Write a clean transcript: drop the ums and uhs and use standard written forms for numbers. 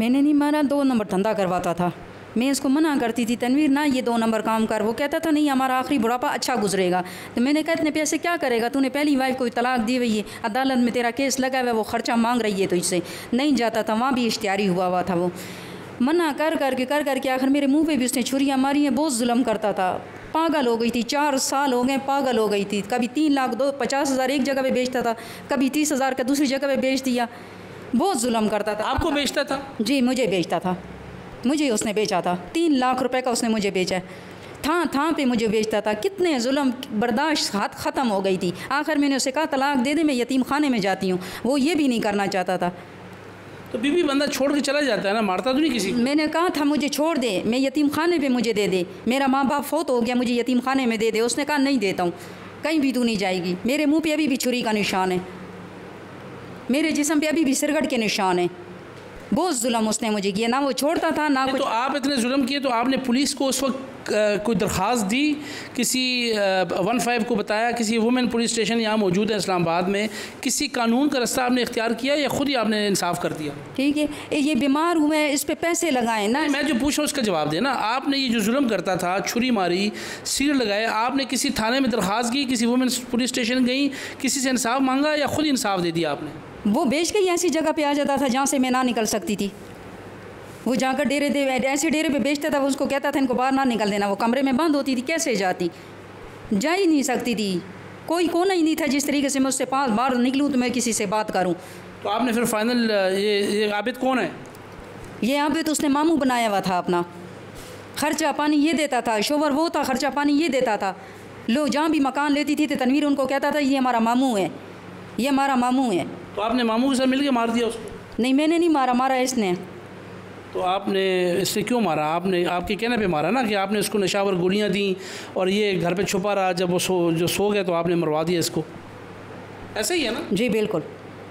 मैंने नहीं मारा, 2 नंबर धंधा करवाता था। मैं इसको मना करती थी, तनवीर ना ये 2 नंबर काम कर। वो कहता था नहीं हमारा आखिरी बुढ़ापा अच्छा गुजरेगा। तो मैंने कहा इतने पैसे क्या करेगा, तूने पहली वाइफ को तलाक दी हुई है, अदालत में तेरा केस लगा हुआ है, वो ख़र्चा मांग रही है तो इससे नहीं जाता था। वहाँ भी इश्तिहारी हुआ था। वो मना कर करके आखिर मेरे मुँह पे भी उसने छुरियाँ मारी हैं। बहुत जुल्म करता था, पागल हो गई थी। 4 साल हो गए पागल हो गई थी। कभी 3 लाख 50,000 एक जगह पे बेचता था, कभी 30,000 का दूसरी जगह पे बेच दिया। बहुत जुल्म करता था। आपको बेचता था? जी मुझे बेचता था, मुझे उसने बेचा था। 3 लाख रुपए का उसने मुझे बेचा। था पे मुझे बेचता था। कितने जुल्म बर्दाश्त हाथ ख़त्म हो गई थी। आखिर मैंने उसे कहा तलाक दे दे, मैं यतीम खाने में जाती हूँ। वो ये भी नहीं करना चाहता था। तो बीवी बंदा छोड़ के चला जाता है ना, मारता तो नहीं किसी को? मैंने कहा था मुझे छोड़ दे, मैं यतीम खाने पे मुझे दे दे, मेरा माँ बाप फौत हो गया, मुझे यतीम खाने में दे दे। उसने कहा नहीं देता हूँ, कहीं भी तू नहीं जाएगी। मेरे मुँह पे अभी भी छुरी का निशान है, मेरे जिस्म पे अभी भी सिरगट के निशान है। बहुत जुल्म उसने मुझे किया, ना वो छोड़ता था ना कुछ। तो आप इतने जुल्म किए तो आपने पुलिस को उस वक्त कोई दरख्वास्त दी, किसी 15 को बताया, किसी वुमेन पुलिस स्टेशन यहाँ मौजूद है इस्लामाबाद में, किसी कानून का रास्ता आपने इख्तियार किया या खुद ही आपने इंसाफ कर दिया? ठीक है, ये बीमार हुए, इस पे पैसे लगाए ना। मैं जो पूछ रहा हूँ उसका जवाब देना। आपने ये जो जुल्म करता था, छुरी मारी, सील लगाए, आपने किसी थाने में दरख्वास्त की, किसी वुमेन पुलिस स्टेशन गई, किसी से इंसाफ मांगा या खुद इंसाफ दे दिया आपने? वो बेच के ही ऐसी जगह पे आ जाता था जहाँ से मैं ना निकल सकती थी। वो जाकर ऐसे डेरे पे बेचता था। वो उसको कहता था इनको बाहर ना निकल देना। वो कमरे में बंद होती थी, कैसे जाती, जा ही नहीं सकती थी। कोई कोना ही नहीं था जिस तरीके से मैं उससे बाहर निकलूँ तो मैं किसी से बात करूँ। तो आपने फिर फाइनल ये आबिद कौन है? ये आबिद उसने मामू बनाया हुआ था अपना। खर्चा पानी ये देता था, शोवर वो था, खर्चा पानी ये देता था। लोग जहाँ भी मकान लेती थी तो तनवीर उनको कहता था ये हमारा मामू है, ये हमारा मामू है। तो आपने मामू के साथ मिल के मार दिया उसको? नहीं मैंने नहीं मारा, मारा इसने। तो आपने इससे क्यों मारा? आपने आपके कहने पे मारा ना कि आपने उसको नशावर गोलियां दी और ये घर पे छुपा रहा, जब वो सो गया तो आपने मरवा दिया इसको, ऐसा ही है ना? जी बिल्कुल।